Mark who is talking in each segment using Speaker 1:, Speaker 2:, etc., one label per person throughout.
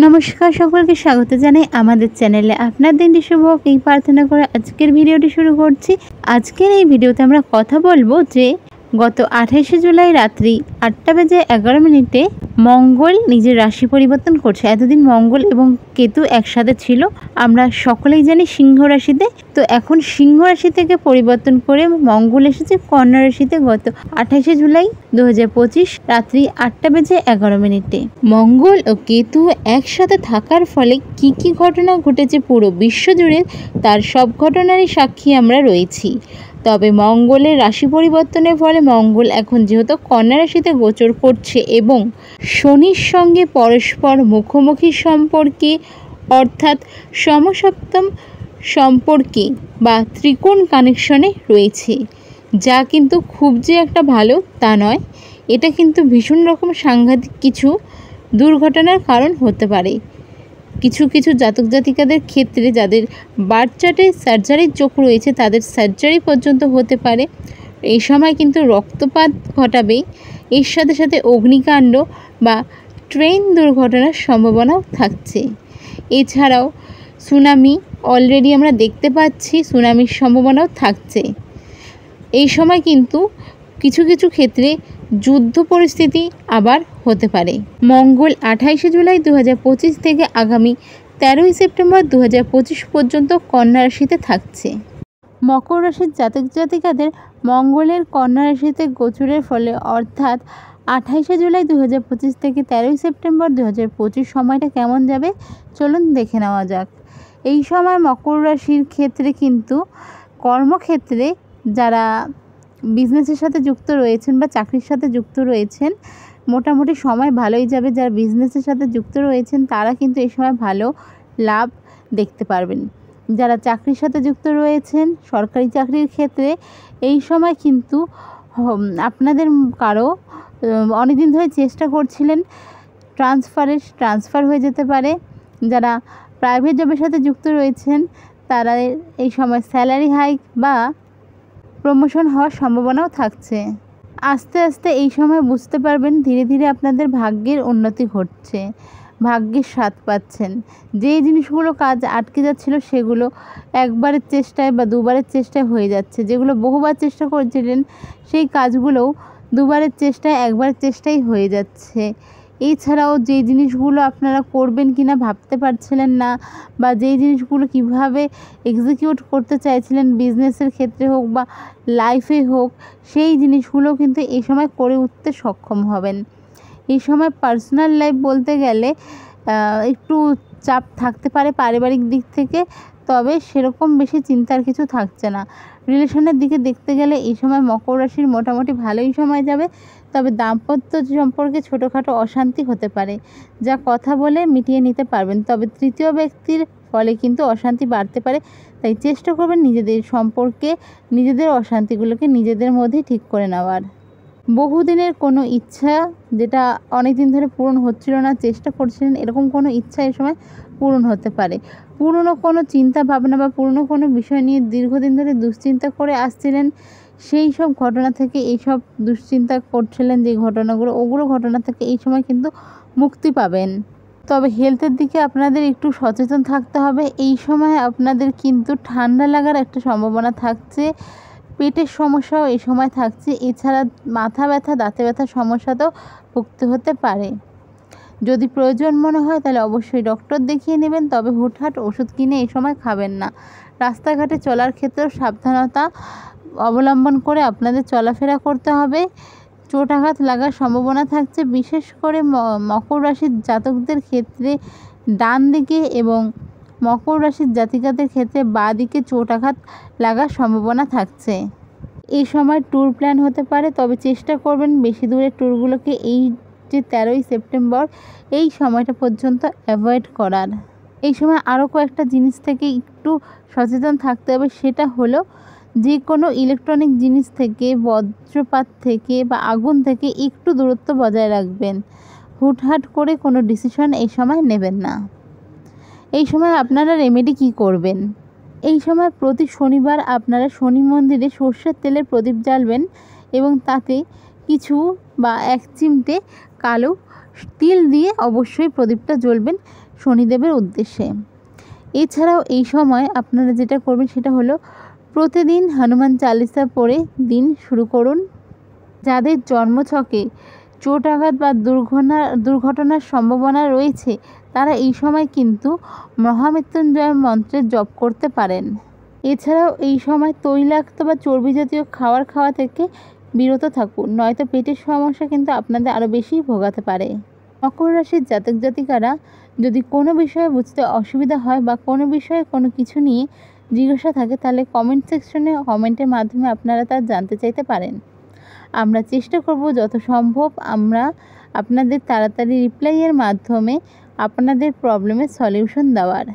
Speaker 1: নমস্কার, সকলকে স্বাগত জানাই আমাদের চ্যানেলে। আপনার দিনটি শুভ হোক এই প্রার্থনা করে আজকের ভিডিওটি শুরু করছি। আজকের এই ভিডিওতে আমরা কথা বলবো যে গত 28শে জুলাই রাত্রি 8:11 মঙ্গল নিজের রাশি পরিবর্তন করছে। এতদিন মঙ্গল এবং কেতু একসাথে ছিল, আমরা সকলেই জানি সিংহ রাশিতে। তো এখন সিংহ রাশি থেকে পরিবর্তন করে মঙ্গল এসেছে কন্যা রাশিতে গত 28শে জুলাই 2025 রাত্রি 8:11। মঙ্গল ও কেতু একসাথে থাকার ফলে কি কি ঘটনা ঘটেছে পুরো বিশ্বজুড়ে, তার সব ঘটনারই সাক্ষী আমরা রয়েছি। তবে মঙ্গলের রাশি পরিবর্তনের ফলে মঙ্গল এখন যেহেতু কন্যা রাশিতে গোচর করছে এবং শনির সঙ্গে পরস্পর মুখোমুখি সম্পর্কে অর্থাৎ সমসপ্তম সম্পর্কে বা ত্রিকোণ কানেকশনে রয়েছে, যা কিন্তু খুব যে একটা ভালো তা নয়। এটা কিন্তু ভীষণ রকম সাংঘাতিক কিছু দুর্ঘটনার কারণ হতে পারে। কিছু কিছু জাতক জাতিকাদের ক্ষেত্রে যাদের বার্থ চার্টে সার্জারির যোগ রয়েছে তাদের সার্জারি পর্যন্ত হতে পারে। এই সময় কিন্তু রক্তপাত ঘটাবে, এর সাথে সাথে অগ্নিকাণ্ড বা ট্রেন দুর্ঘটনার সম্ভাবনাও থাকছে। এছাড়াও সুনামি অলরেডি আমরা দেখতে পাচ্ছি, সুনামির সম্ভাবনাও থাকছে। এই সময় কিন্তু কিছু কিছু ক্ষেত্রে যুদ্ধ পরিস্থিতি আবার হতে পারে। মঙ্গল 28শে জুলাই 2025 থেকে আগামী 13ই সেপ্টেম্বর 2025 পর্যন্ত কন্যা রাশিতে থাকছে। মকর রাশির জাতক জাতিকাদের মঙ্গলের কন্যা রাশিতে গোচরের ফলে অর্থাৎ 28শে জুলাই 2025 থেকে 13ই সেপ্টেম্বর 2025 সময়টা কেমন যাবে চলুন দেখে নেওয়া যাক। এই সময় মকর রাশির ক্ষেত্রে কিন্তু কর্মক্ষেত্রে যারা বিজনেসের সাথে যুক্ত রয়েছেন বা চাকরির সাথে যুক্ত রয়েছেন মোটামুটি সময় ভালোই যাবে। যারা বিজনেসের সাথে যুক্ত রয়েছেন তারা কিন্তু এই সময় ভালো লাভ দেখতে পারবেন। যারা চাকরির সাথে যুক্ত রয়েছেন সরকারি চাকরির ক্ষেত্রে এই সময় কিন্তু আপনাদের কারো অনেকদিন ধরে চেষ্টা করছিলেন ট্রান্সফার হয়ে যেতে পারে। যারা প্রাইভেট জবের সাথে যুক্ত রয়েছেন তারা এই সময় স্যালারি হাইক বা প্রমোশন হওয়ার সম্ভাবনাও থাকছে। আস্তে আস্তে এই সময় বুঝতে পারবেন ধীরে ধীরে আপনাদের ভাগ্যের উন্নতি ঘটছে, ভাগ্যের স্বাদ পাচ্ছেন। যেই জিনিসগুলো কাজ আটকে যাচ্ছিল সেগুলো একবারের চেষ্টায় বা দুবারের চেষ্টায় হয়ে যাচ্ছে। যেগুলো বহুবার চেষ্টা করছিলেন সেই কাজগুলোও দুবারের চেষ্টায় একবারের চেষ্টাই হয়ে যাচ্ছে। এছাড়াও যেই জিনিসগুলো আপনারা করবেন কিনা ভাবতে পারছিলেন না বা যেই জিনিসগুলো কিভাবে এক্সিকিউট করতে চাইছিলেন বিজনেসের ক্ষেত্রে হোক বা লাইফে হোক, সেই জিনিসগুলো কিন্তু এই সময় করে উঠতে সক্ষম হবেন। এই সময় পার্সোনাল লাইফ বলতে গেলে একটু চাপ থাকতে পারে পারিবারিক দিক থেকে, তবে সেরকম বেশি চিন্তার কিছু থাকছে না। রিলেশনের দিকে দেখতে গেলে এই সময় মকর রাশির মোটামুটি ভালোই সময় যাবে। তবে দাম্পত্য সম্পর্কে ছোটোখাটো অশান্তি হতে পারে, যা কথা বলে মিটিয়ে নিতে পারবেন। তবে তৃতীয় ব্যক্তির ফলে কিন্তু অশান্তি বাড়তে পারে, তাই চেষ্টা করবেন নিজেদের সম্পর্কে নিজেদের অশান্তিগুলোকে নিজেদের মধ্যেই ঠিক করে নেওয়ার। বহুদিনের কোনো ইচ্ছা যেটা অনেক দিন ধরে পূরণ হচ্ছিল না, চেষ্টা করছিলেন, এরকম কোনো ইচ্ছা এই সময় পূরণ হতে পারে। পুরনো কোনো চিন্তা ভাবনা বা পুরনো কোনো বিষয় নিয়ে দীর্ঘদিন ধরে দুশ্চিন্তা করে আসছিলেন, সেই সব ঘটনা থেকে এই সব দুশ্চিন্তা করছিলেন যে ঘটনাগুলো, ওগুলো ঘটনা থেকে এই সময় কিন্তু মুক্তি পাবেন। তবে হেলথের দিকে আপনাদের একটু সচেতন থাকতে হবে। এই সময় আপনাদের কিন্তু ঠান্ডা লাগার একটা সম্ভাবনা থাকছে, পেটের সমস্যাও এই সময় থাকছে। এছাড়া মাথা ব্যথা দাঁতে ব্যথার সমস্যাতেও ভুগতে হতে পারে। যদি প্রয়োজন মনে হয় তাহলে অবশ্যই ডক্টর দেখিয়ে নেবেন, তবে হুটহাট ওষুধ কিনে এই সময় খাবেন না। রাস্তাঘাটে চলার ক্ষেত্রেও সাবধানতা অবলম্বন করে আপনাদের চলাফেরা করতে হবে। চোট আঘাত লাগার সম্ভাবনা থাকছে, বিশেষ করে মকর রাশির জাতকদের ক্ষেত্রে ডান দিকে এবং মকর রাশির জাতিকাদের ক্ষেত্রে বাঁ দিকে চোট আঘাত লাগার সম্ভাবনা থাকছে। এই সময় ট্যুর প্ল্যান হতে পারে, তবে চেষ্টা করবেন বেশি দূরের ট্যুরগুলোকে এই যে 13ই সেপ্টেম্বর এই সময়টা পর্যন্ত অ্যাভয়েড করার। এই সময় আরও কয়েকটা জিনিস থেকে একটু সচেতন থাকতে হবে, সেটা হলো যে কোনো ইলেকট্রনিক জিনিস থেকে, বজ্রপাত থেকে বা আগুন থেকে একটু দূরত্ব বজায় রাখবেন। হুটহাট করে কোনো ডিসিশন এই সময় নেবেন না। এই সময় আপনারা রেমেডি কী করবেন? এই সময় প্রতি শনিবার আপনারা শনি মন্দিরে সর্ষের তেলের প্রদীপ জ্বালবেন এবং তাতে কিছু বা এক চিমটে কালো তিল দিয়ে অবশ্যই প্রদীপটা জ্বলবেন শনিদেবের উদ্দেশ্যে। এছাড়াও এই সময় আপনারা যেটা করবেন সেটা হলো প্রতিদিন হনুমান চালিসা পড়ে দিন শুরু করুন। যাদের জন্মছকে চোট আঘাত বা দুর্ঘটনার সম্ভাবনা রয়েছে তারা এই সময় কিন্তু মহামৃত্যুঞ্জয় মন্ত্রের জপ করতে পারেন। এছাড়াও এই সময় তৈলাক্ত বা চর্বি জাতীয় খাওয়া থেকে বিরত থাকুন, নয়তো পেটের সমস্যা কিন্তু আপনাদের আরও বেশি ভোগাতে পারে। মকর রাশির জাতক জাতিকারা যদি কোনো বিষয়ে বুঝতে অসুবিধা হয় বা কোনো বিষয়ে কোনো কিছু নিয়ে জিজ্ঞাসা থাকে তাহলে কমেন্ট সেকশনে কমেন্টের মাধ্যমে আপনারা তা জানতে চাইতে পারেন। আমরা চেষ্টা করব যত সম্ভব আমরা আপনাদের তাড়াতাড়ি রিপ্লাইয়ের মাধ্যমে আপনাদের প্রবলেমের সলিউশন দেওয়ার।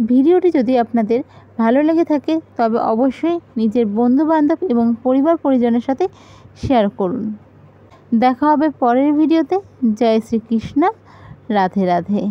Speaker 1: ভিডিওটি যদি আপনাদের ভালো লেগে থাকে তবে অবশ্যই নিজের বন্ধুবান্ধব এবং পরিবার পরিজনের সাথে শেয়ার করুন। দেখা হবে পরের ভিডিওতে। জয় শ্রীকৃষ্ণ। রাধে রাধে।